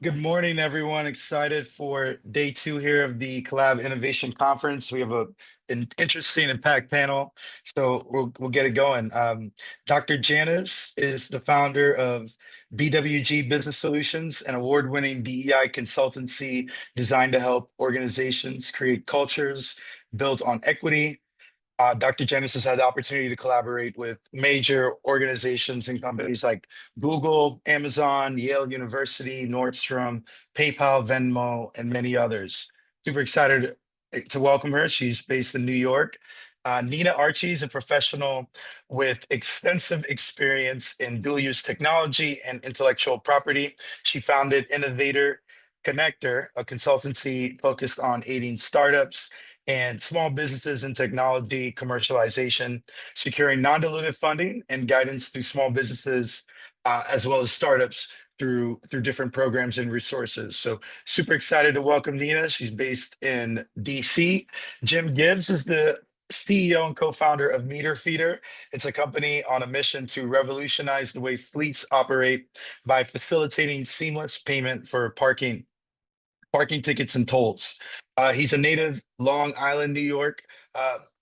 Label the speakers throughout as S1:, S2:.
S1: Good morning, everyone. Excited for day two here of the Collab Innovation Conference. We have an interesting and packed panel, so we'll get it going. Dr. Janice is the founder of BWG Business Solutions, an award-winning DEI consultancy designed to help organizations create cultures built on equity. Dr. Janice has had the opportunity to collaborate with major organizations and companies like Google, Amazon, Yale University, Nordstrom, PayPal, Venmo, and many others. Super excited to welcome her. She's based in New York. Nina Archie is a professional with extensive experience in dual use technology and intellectual property. She founded Innovator Connector, a consultancy focused on aiding startups and small businesses in technology commercialization, securing non-dilutive funding and guidance through small businesses, as well as startups through different programs and resources. So super excited to welcome Nina. She's based in DC. Jim Gibbs is the CEO and co-founder of Meter Feeder. It's a company on a mission to revolutionize the way fleets operate by facilitating seamless payment for parking tickets and tolls. He's a native Long Island, New York,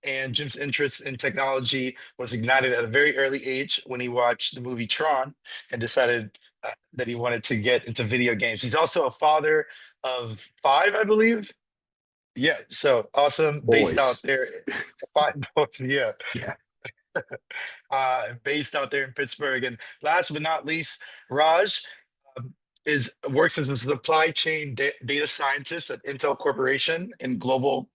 S1: and Jim's interest in technology was ignited at a very early age when he watched the movie Tron and decided that he wanted to get into video games. He's also a father of five, I believe. Yeah, so awesome. Based out
S2: Boys.
S1: there, five boys, yeah,
S2: Yeah.
S1: based out there in Pittsburgh. And last but not least, Raj um, is works as a supply chain data scientist at Intel Corporation in global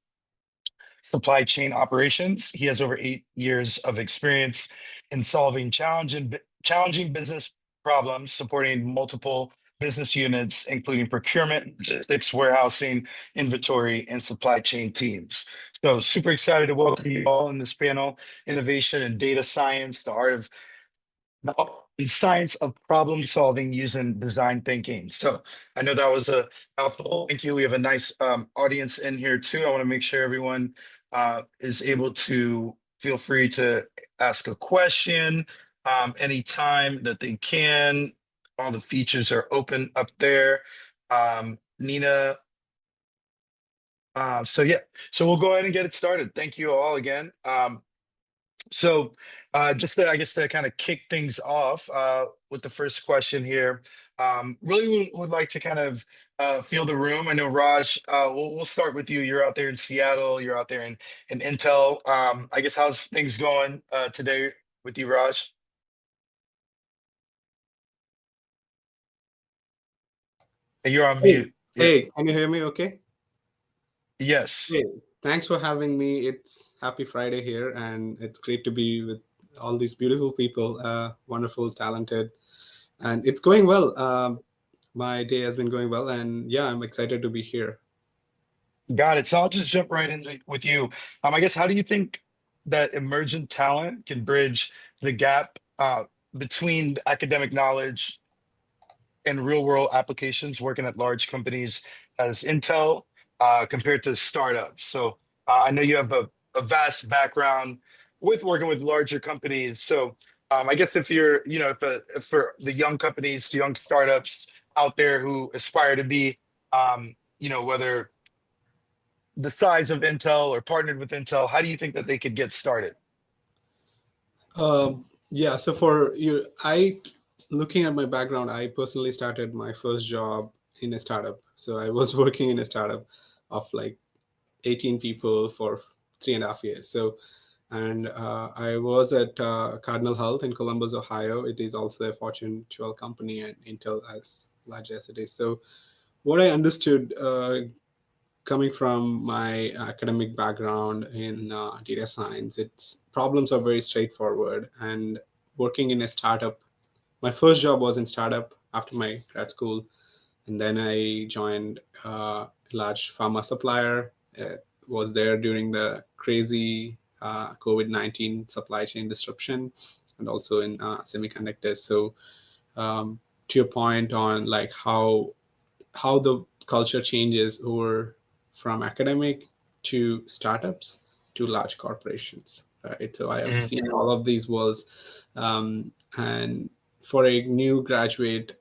S1: supply chain operations. He has over 8 years of experience in solving challenging business problems, supporting multiple business units, including procurement, logistics, warehousing, inventory, and supply chain teams. So super excited to welcome you all in this panel, Innovation and Data Science, the art of the science of problem solving using design thinking. So I know that was a mouthful. Thank you. We have a nice audience in here too. I want to make sure everyone is able to feel free to ask a question anytime that they can. All the features are open up there. Nina. So yeah, so we'll go ahead and get it started. Thank you all again. So, just to, I guess, to kind of kick things off with the first question here, really would like to kind of feel the room. I know Raj, we'll start with you. You're out there in Seattle. You're out there in Intel. I guess how's things going today with you, Raj? You're on
S3: Hey,
S1: mute. Yeah.
S3: hey, can you hear me okay?
S1: Yes.
S3: Hey, thanks for having me. It's happy Friday here, and it's great to be with all these beautiful people, wonderful, talented, and it's going well. My day has been going well, and yeah, I'm excited to be here.
S1: Got it. So I'll just jump right in with you. I guess how do you think that emergent talent can bridge the gap between the academic knowledge and real world applications working at large companies as Intel compared to startups? So I know you have a vast background with working with larger companies. So I guess if you're, if for the young companies, young startups out there who aspire to be, whether the size of Intel or partnered with Intel, how do you think that they could get started?
S3: Yeah, so for you, looking at my background, I personally started my first job in a startup. So I was working in a startup of like 18 people for 3.5 years. So, and I was at Cardinal Health in Columbus, Ohio. It is also a Fortune 12 company, and Intel as large as it is. So, what I understood coming from my academic background in data science, its problems are very straightforward. And working in a startup, my first job was in startup after my grad school, and then I joined a large pharma supplier. Was there during the crazy COVID-19 supply chain disruption, and also in semiconductors. So to your point on like how the culture changes over from academic to startups to large corporations, right? So I have
S1: Mhm.
S3: seen all of these worlds, and for a new graduate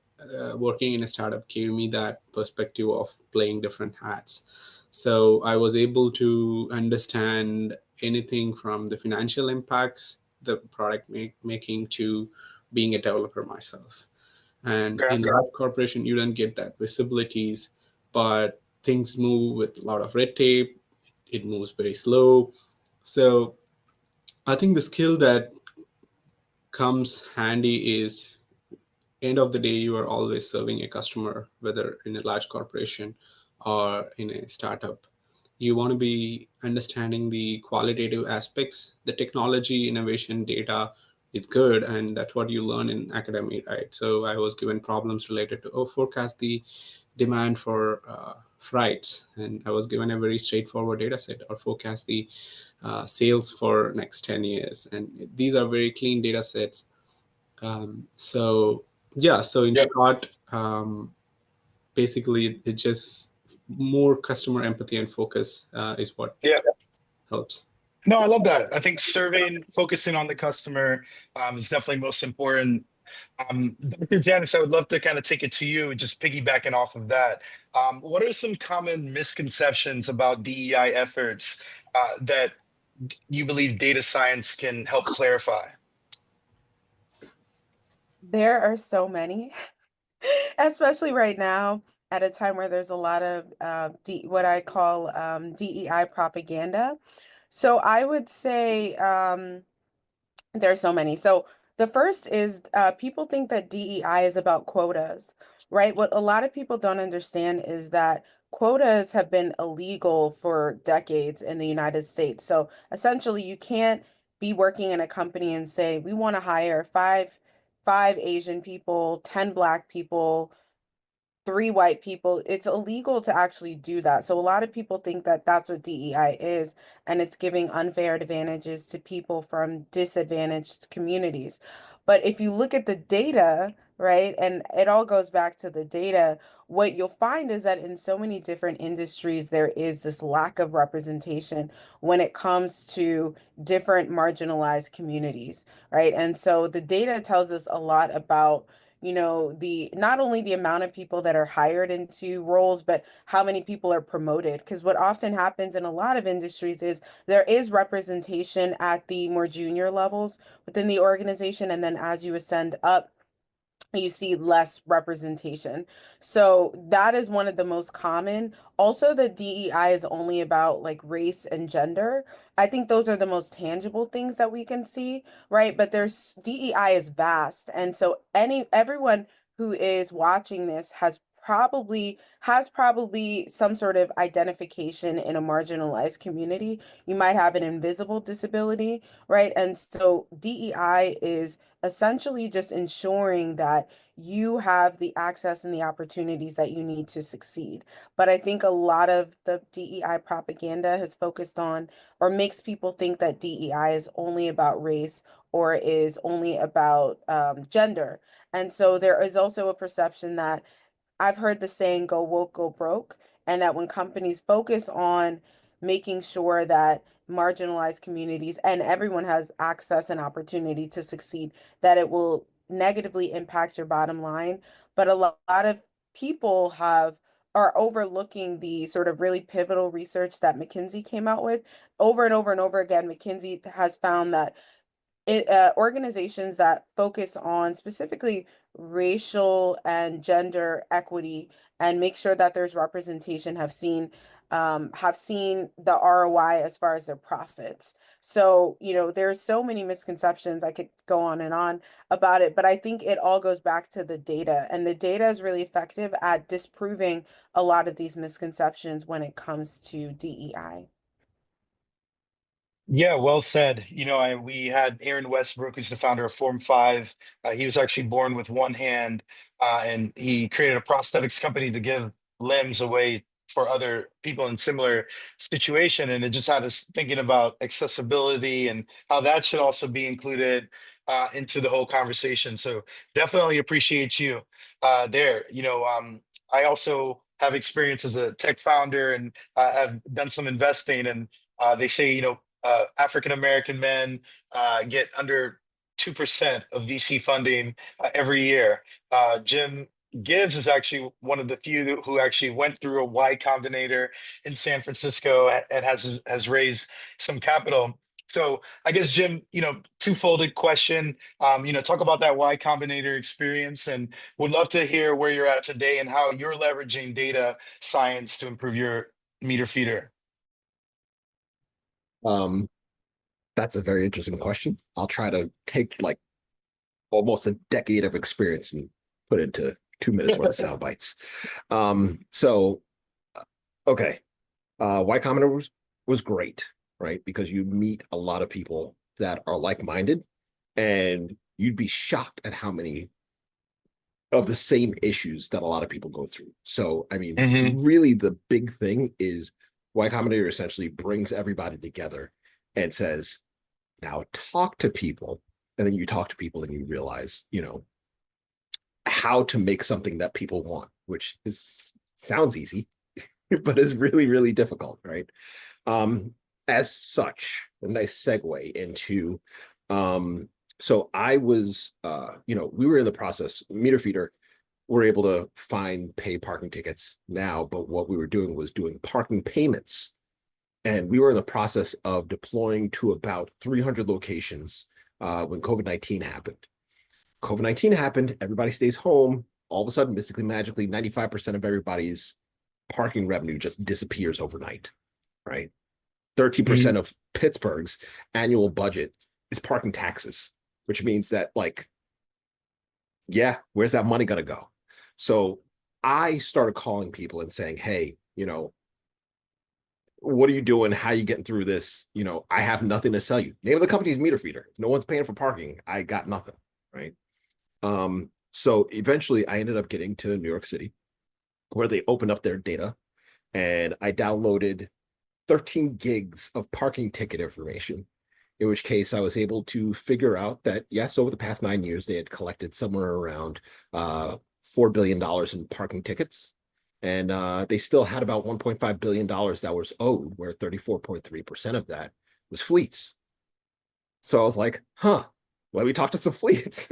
S3: working in a startup gave me that perspective of playing different hats. So I was able to understand anything from the financial impacts, the product making, to being a developer myself. And
S1: Okay.
S3: in large corporation, you don't get that visibilities, but things move with a lot of red tape. It moves very slow. So I think the skill that comes handy is, end of the day, you are always serving a customer, whether in a large corporation or in a startup. You want to be understanding the qualitative aspects. The technology, innovation, data is good, and that's what you learn in academy, right? So I was given problems related to, forecast the demand for freights, and I was given a very straightforward data set, or forecast the sales for next 10 years, and these are very clean data sets. So yeah, so in short, basically it just more customer empathy and focus is what
S1: Yeah.
S3: helps.
S1: No, I love that. I think surveying, focusing on the customer is definitely most important. Dr. Janice, I would love to kind of take it to you, just piggybacking off of that. What are some common misconceptions about DEI efforts that you believe data science can help clarify?
S2: There are so many, especially right now at a time where there's a lot of what I call DEI propaganda. So I would say there's so many. So the first is people think that DEI is about quotas, right? What a lot of people don't understand is that quotas have been illegal for decades in the United States. So essentially, you can't be working in a company and say, we want to hire five Asian people, 10 Black people, three white people. It's illegal to actually do that. So a lot of people think that that's what DEI is, and it's giving unfair advantages to people from disadvantaged communities. But if you look at the data, right, and it all goes back to the data, what you'll find is that in so many different industries, there is this lack of representation when it comes to different marginalized communities, right? And so the data tells us a lot about the not only the amount of people that are hired into roles, but how many people are promoted. Because what often happens in a lot of industries is there is representation at the more junior levels within the organization, and then as you ascend up, you see less representation. So that is one of the most common. Also, the DEI is only about like race and gender. I think those are the most tangible things that we can see, right? But there's DEI is vast. And so everyone who is watching this has probably some sort of identification in a marginalized community. You might have an invisible disability, right? And so DEI is essentially just ensuring that you have the access and the opportunities that you need to succeed. But I think a lot of the DEI propaganda has focused on or makes people think that DEI is only about race or is only about gender. And so there is also a perception that I've heard the saying go woke, go broke, and that when companies focus on making sure that marginalized communities and everyone has access and opportunity to succeed, that it will negatively impact your bottom line. But a lot of people are overlooking the sort of really pivotal research that McKinsey came out with over and over and over again. McKinsey has found that organizations that focus on specifically racial and gender equity and make sure that there's representation have seen the ROI as far as their profits. So, there's so many misconceptions. I could go on and on about it, but I think it all goes back to the data, and the data is really effective at disproving a lot of these misconceptions when it comes to DEI.
S1: Yeah, well said. We had Aaron Westbrook, who's the founder of Form 5. He was actually born with one hand, and he created a prosthetics company to give limbs away for other people in similar situation. And it just had us thinking about accessibility and how that should also be included into the whole conversation. So definitely appreciate you there. I also have experience as a tech founder and have done some investing, and they say, African American men get under 2% of VC funding every year. Jim Gibbs is actually one of the few who actually went through a Y Combinator in San Francisco and has raised some capital. So I guess, Jim, twofolded question. Talk about that Y Combinator experience, and would love to hear where you're at today and how you're leveraging data science to improve your meter feeder.
S4: That's a very interesting question. I'll try to take like almost a decade of experience and put it into 2 minutes worth of sound bites. So okay, Y Combinator was great, right? Because you meet a lot of people that are like-minded, and you'd be shocked at how many of the same issues that a lot of people go through. So, I mean, really the big thing is Y Combinator essentially brings everybody together and says, now talk to people. And then you talk to people and you realize, how to make something that people want, which sounds easy, but is really, really difficult, right? As such, a nice segue into, so I was, we were in the process, meter feeder, we're able to pay parking tickets now, but what we were doing was doing parking payments. And we were in the process of deploying to about 300 locations when COVID-19 happened. COVID-19 happened, everybody stays home. All of a sudden, mystically, magically, 95% of everybody's parking revenue just disappears overnight, right? 13% of Pittsburgh's annual budget is parking taxes, which means that, where's that money going to go? So I started calling people and saying, hey, what are you doing? How are you getting through this? I have nothing to sell you. Name of the company is Meter Feeder. If no one's paying for parking, I got nothing, right? So eventually I ended up getting to New York City, where they opened up their data, and I downloaded 13 gigs of parking ticket information, in which case I was able to figure out that, yes, over the past 9 years, they had collected somewhere around $4 billion in parking tickets. And they still had about $1.5 billion that was owed, where 34.3% of that was fleets. So I was like, let me talk to some fleets.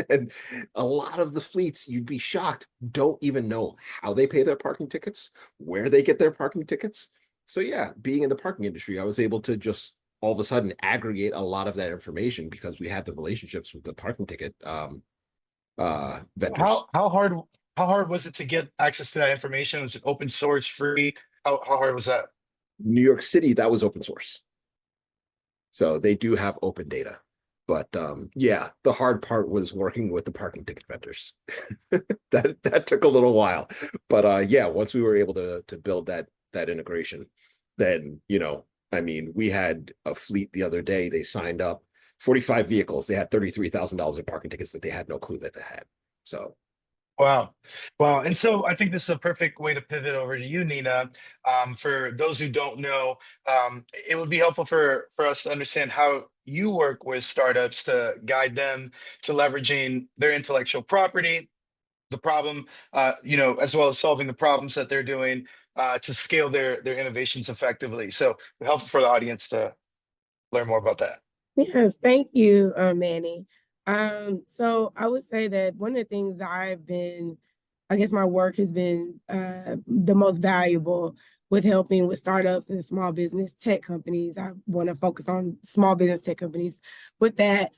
S4: And a lot of the fleets, you'd be shocked, don't even know how they pay their parking tickets, where they get their parking tickets. So yeah, being in the parking industry, I was able to just all of a sudden aggregate a lot of that information because we had the relationships with the parking ticket vendors.
S1: How hard was it to get access to that information? Was it open source, free? How hard was that?
S4: New York City, that was open source. So they do have open data. But the hard part was working with the parking ticket vendors. that took a little while. But once we were able to build that integration, then we had a fleet the other day. They signed up 45 vehicles. They had $33,000 in parking tickets that they had no clue that they had. So
S1: Wow. And so I think this is a perfect way to pivot over to you, Nina. For those who don't know, it would be helpful for us to understand how you work with startups to guide them to leveraging their intellectual property, the problem, as well as solving the problems that they're doing to scale their innovations effectively. So helpful for the audience to learn more about that.
S2: Yes, thank you, Manny. So I would say that one of the things that I guess my work has been the most valuable with helping with startups and small business tech companies. I want to focus on small business tech companies. With that,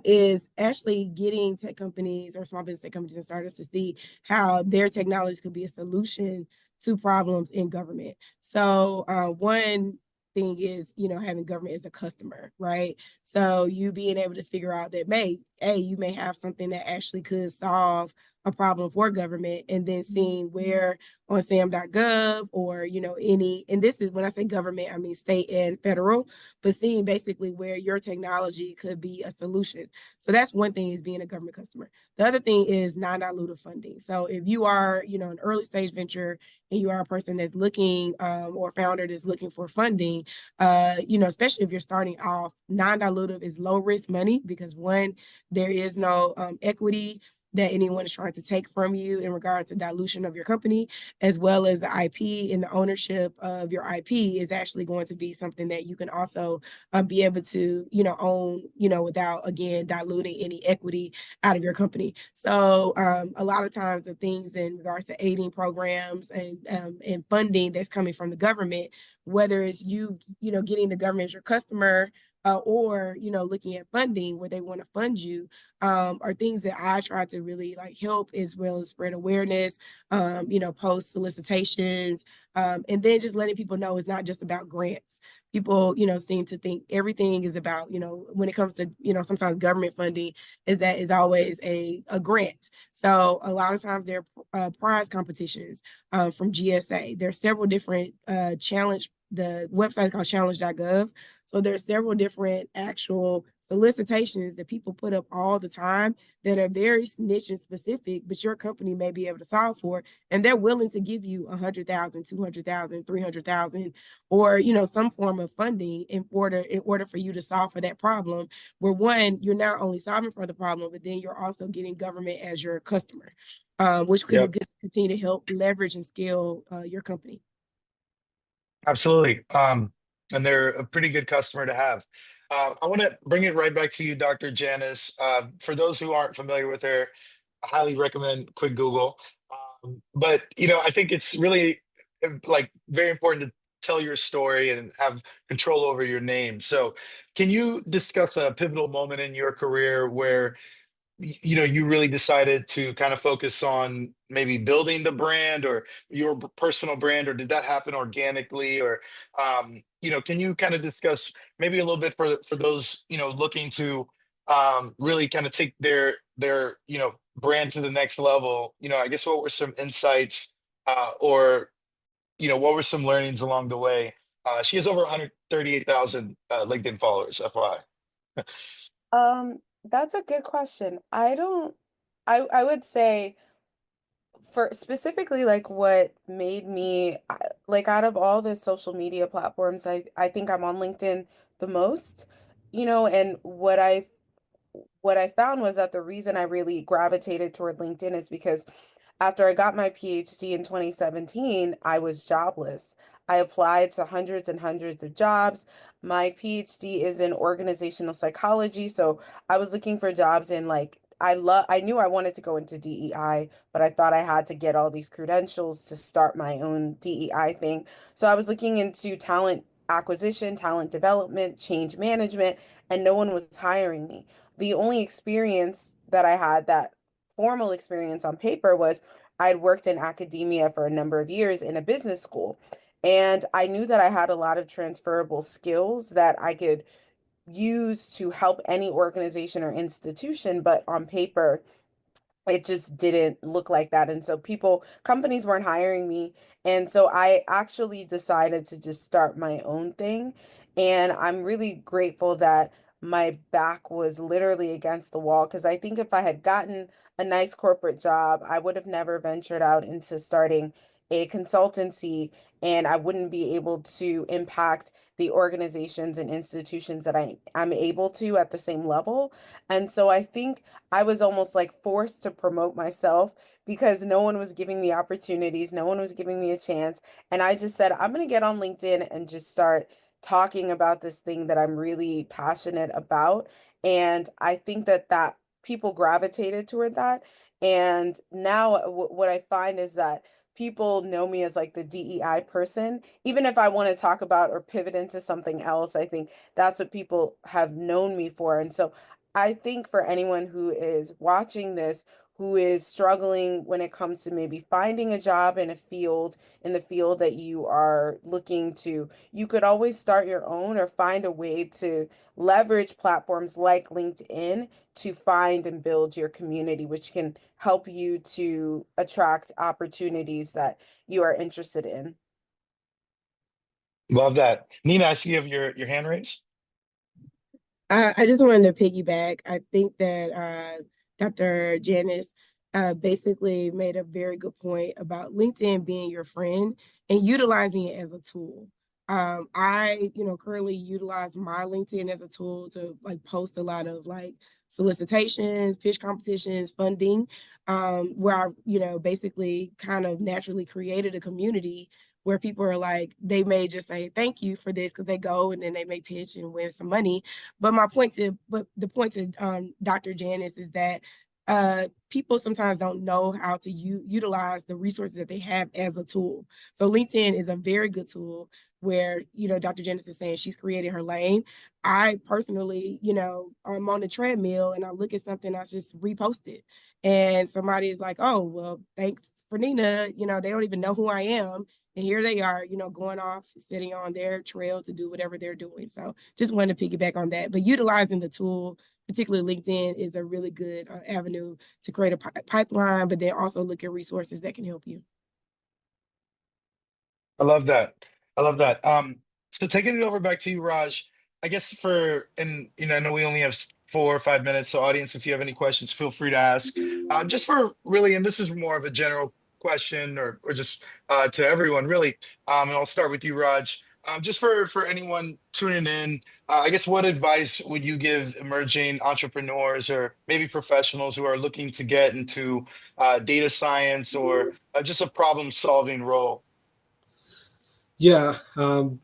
S2: is actually getting tech companies or small business tech companies and startups to see how their technologies could be a solution to problems in government. So one thing is, having government as a customer, right? So you being able to figure out that you may have something that actually could solve a problem for government, and then seeing where on sam.gov or, and this is when I say government, I mean state and federal, but seeing basically where your technology could be a solution. So that's one thing, is being a government customer. The other thing is non-dilutive funding. So if you are, an early stage venture and you are a person that's looking or founder that's looking for funding, especially if you're starting off, non-dilutive is low risk money because one, there is no equity
S5: that anyone is trying to take from you in regard to dilution of your company, as well as the IP and the ownership of your IP is actually going to be something that you can also be able to, own, without, again, diluting any equity out of your company. So a lot of times the things in regards to aiding programs and funding that's coming from the government, whether it's you getting the government as your customer, or looking at funding where they want to fund you, are things that I try to really help, as well as spread awareness, post solicitations, and then just letting people know it's not just about grants. People seem to think everything is about, when it comes to sometimes government funding, is always a grant. So a lot of times there are prize competitions from GSA. There are several different challenge. The website is called challenge.gov. So there's several different actual solicitations that people put up all the time that are very niche and specific, but your company may be able to solve for, and they're willing to give you 100,000, 200,000, 300,000, or some form of funding in order for you to solve for that problem. Where one, you're not only solving for the problem, but then you're also getting government as your customer, which could continue to help leverage and scale your company.
S1: Absolutely. And they're a pretty good customer to have. I want to bring it right back to you, Dr. Janice. For those who aren't familiar with her, I highly recommend quick Google. But I think it's really very important to tell your story and have control over your name. So can you discuss a pivotal moment in your career where you really decided to kind of focus on maybe building the brand or your personal brand, or did that happen organically? Or can you kind of discuss maybe a little bit for those looking to really kind of take their brand to the next level? I guess what were some insights, or what were some learnings along the way? She has over 138,000 LinkedIn followers, FYI.
S2: That's a good question. I would say, for specifically what made me out of all the social media platforms, I think I'm on LinkedIn the most, and what I found was that the reason I really gravitated toward LinkedIn is because after I got my PhD in 2017, I was jobless. I applied to hundreds and hundreds of jobs. My PhD is in organizational psychology, so I was looking for jobs in I knew I wanted to go into DEI, but I thought I had to get all these credentials to start my own DEI thing. So I was looking into talent acquisition, talent development, change management, and no one was hiring me. The only experience that I had, that formal experience on paper, was I'd worked in academia for a number of years in a business school. And I knew that I had a lot of transferable skills that I could use to help any organization or institution, but on paper, it just didn't look like that. And so companies weren't hiring me. And so I actually decided to just start my own thing. And I'm really grateful that my back was literally against the wall, because I think if I had gotten a nice corporate job, I would have never ventured out into starting a consultancy, and I wouldn't be able to impact the organizations and institutions that I'm able to at the same level. And so I think I was almost forced to promote myself, because no one was giving me opportunities, no one was giving me a chance. And I just said, I'm going to get on LinkedIn and just start talking about this thing that I'm really passionate about. And I think that people gravitated toward that. And now what I find is that people know me as the DEI person. Even if I want to talk about or pivot into something else, I think that's what people have known me for. And so I think for anyone who is watching this, who is struggling when it comes to maybe finding a job in the field that you are looking to, you could always start your own or find a way to leverage platforms like LinkedIn to find and build your community, which can help you to attract opportunities that you are interested in.
S1: Love that. Nina, I see you have your hand raised.
S5: I just wanted to piggyback. I think that Dr. Janice basically made a very good point about LinkedIn being your friend and utilizing it as a tool. I currently utilize my LinkedIn as a tool to post a lot of solicitations, pitch competitions, funding, where I, basically kind of naturally created a community where people are like, they may just say thank you for this because they go and then they may pitch and win some money. But the point to Dr. Janice is that people sometimes don't know how to utilize the resources that they have as a tool. So LinkedIn is a very good tool where, Dr. Janice is saying she's created her lane. I personally, I'm on the treadmill and I look at something, I just repost it. And somebody is like, oh, well, thanks for Nina. They don't even know who I am. And here they are, going off, sitting on their trail to do whatever they're doing. So just wanted to piggyback on that. But utilizing the tool, particularly LinkedIn, is a really good avenue to create a pipeline, but then also look at resources that can help you.
S1: I love that. I love that. So taking it over back to you, Raj, I guess I know we only have 4 or 5 minutes. So audience, if you have any questions, feel free to ask. Just for really, and this is more of a general question or just to everyone really. And I'll start with you, Raj. Just for anyone tuning in, I guess what advice would you give emerging entrepreneurs or maybe professionals who are looking to get into data science or just a problem solving role?
S3: Yeah.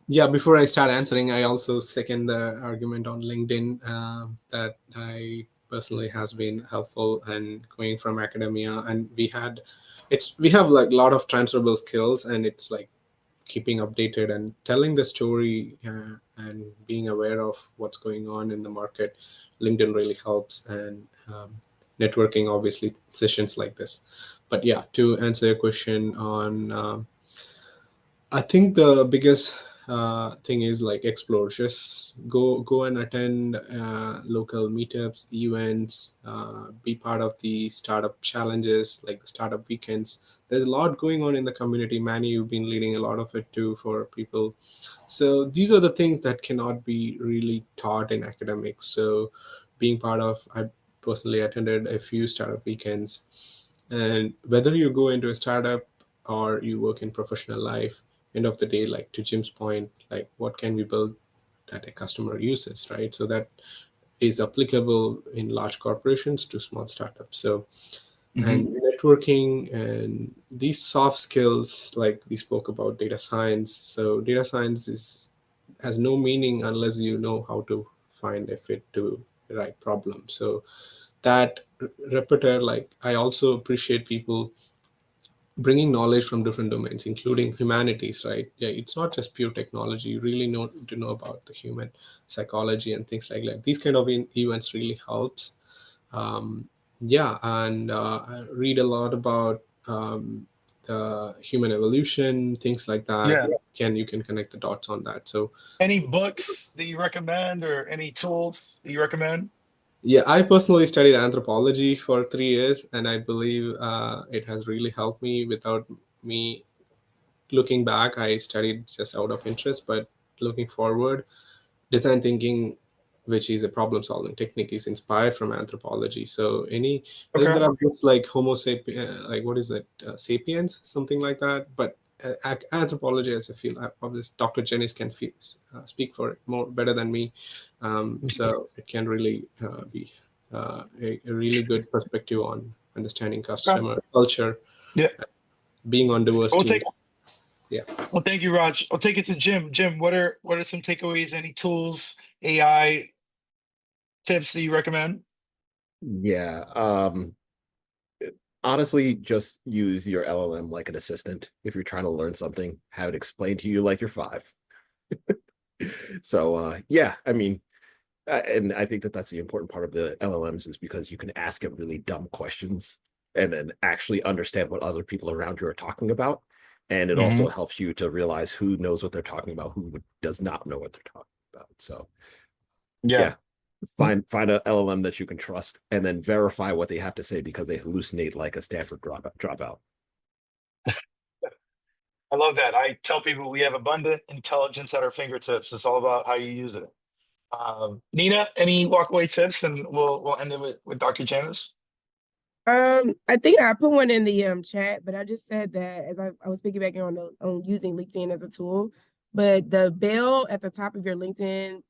S3: Before I start answering, I also second the argument on LinkedIn that I personally has been helpful and going from academia, and we have like a lot of transferable skills, and it's like keeping updated and telling the story and being aware of what's going on in the market. LinkedIn really helps, and networking, obviously, sessions like this. But yeah, to answer your question on I think the biggest thing is like explore. Just go and attend local meetups, events, be part of the startup challenges, like the startup weekends. There's a lot going on in the community. Manny, you've been leading a lot of it too for people. So these are the things that cannot be really taught in academics. So being part of, I personally attended a few startup weekends, and whether you go into a startup or you work in professional life, end of the day, like to Jim's point, like what can we build that a customer uses, right? So that is applicable in large corporations to small startups. So and networking and these soft skills, like we spoke about data science. So data science has no meaning unless you know how to find a fit to the right problem. So that repertoire, like I also appreciate people bringing knowledge from different domains, including humanities, right? Yeah, it's not just pure technology. You really know to know about the human psychology and things like that. These kind of events really helps. Yeah, and I read a lot about the human evolution, things like that.
S1: Yeah.
S3: You can connect the dots on that. So
S1: Any books that you recommend or any tools that you recommend?
S3: yeah, I personally studied anthropology for 3 years, and I believe it has really helped me. Without me looking back, I studied just out of interest, but looking forward, design thinking, which is a problem solving technique, is inspired from anthropology. So there
S1: Okay.
S3: are books like Homo sapiens, like what is it, Sapiens, something like that. But anthropology as a field, obviously, Dr. Janice can speak for it more better than me. So it can really be a really good perspective on understanding
S1: Okay.
S3: customer culture,
S1: Yeah.
S3: being on diverse
S1: We'll
S3: teams.
S1: take
S3: Yeah.
S1: well, thank you, Raj. I'll take it to Jim. Jim, what are some takeaways, any tools, AI tips that you recommend?
S4: Yeah. Honestly, just use your LLM like an assistant. If you're trying to learn something, have it explained to you like you're 5. So yeah, I mean, and I think that that's the important part of the LLMs is because you can ask it really dumb questions and then actually understand what other people around you are talking about. And it also helps you to realize who knows what they're talking about, who does not know what they're talking about. So
S1: Yeah.
S4: yeah, find a LLM that you can trust and then verify what they have to say because they hallucinate like a Stanford dropout.
S1: I love that. I tell people we have abundant intelligence at our fingertips. It's all about how you use it. Nina, any walkaway tips, and we'll end it with Dr. Janice.
S5: I think I put one in the chat, but I just said that as I was piggybacking on using LinkedIn as a tool. But the bell at the top of your LinkedIn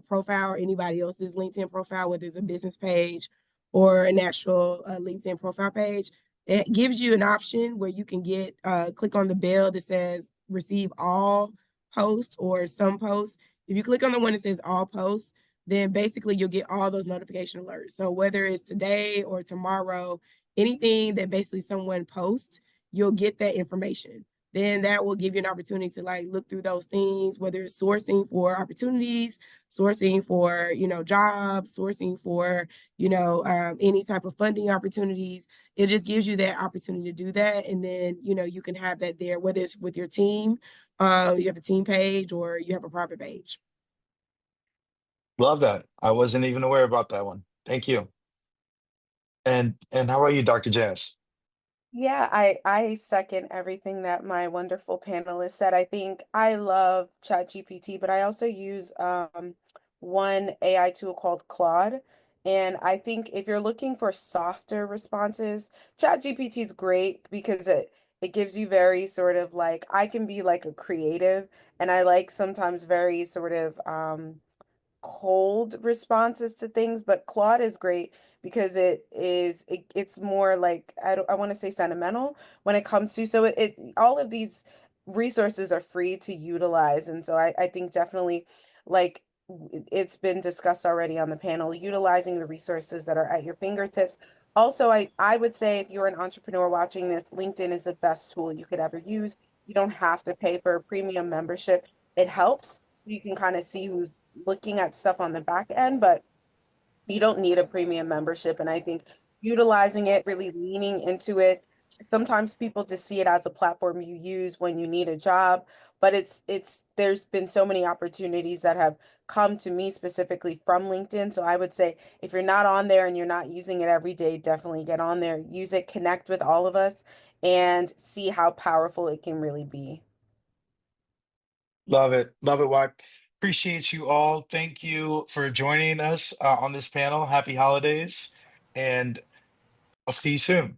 S5: profile or anybody else's LinkedIn profile, whether it's a business page or a national LinkedIn profile page. It gives you an option where you can get click on the bell that says receive all posts or some posts. If you click on the one that says all posts, then basically you'll get all those notification alerts. So whether it's today or tomorrow, anything that basically someone posts, you'll get that information. Then that will give you an opportunity to like look through those things, whether it's sourcing for opportunities, sourcing for, jobs, sourcing for, any type of funding opportunities. It just gives you that opportunity to do that. And then, you can have that there, whether it's with your team, you have a team page or you have a private page.
S1: Love that. I wasn't even aware about that one. Thank you. And how about you, Dr. Janice?
S2: Yeah, I second everything that my wonderful panelists said. I think I love ChatGPT, but I also use one AI tool called Claude. And I think if you're looking for softer responses, ChatGPT is great because it gives you very sort of like I can be like a creative, and I like sometimes very sort of cold responses to things, but Claude is great because it's more like I want to say sentimental when it comes to it all of these resources are free to utilize, and so I think definitely like it's been discussed already on the panel, utilizing the resources that are at your fingertips. Also, I would say if you're an entrepreneur watching this, LinkedIn is the best tool you could ever use. You don't have to pay for a premium membership. It helps. You can kind of see who's looking at stuff on the back end, but you don't need a premium membership. And I think utilizing it, really leaning into it. Sometimes people just see it as a platform you use when you need a job, but there's been so many opportunities that have come to me specifically from LinkedIn. So I would say if you're not on there and you're not using it every day, definitely get on there, use it, connect with all of us, and see how powerful it can really be.
S1: Love it. Love it, Wack. Appreciate you all. Thank you for joining us on this panel. Happy holidays. And I'll see you soon.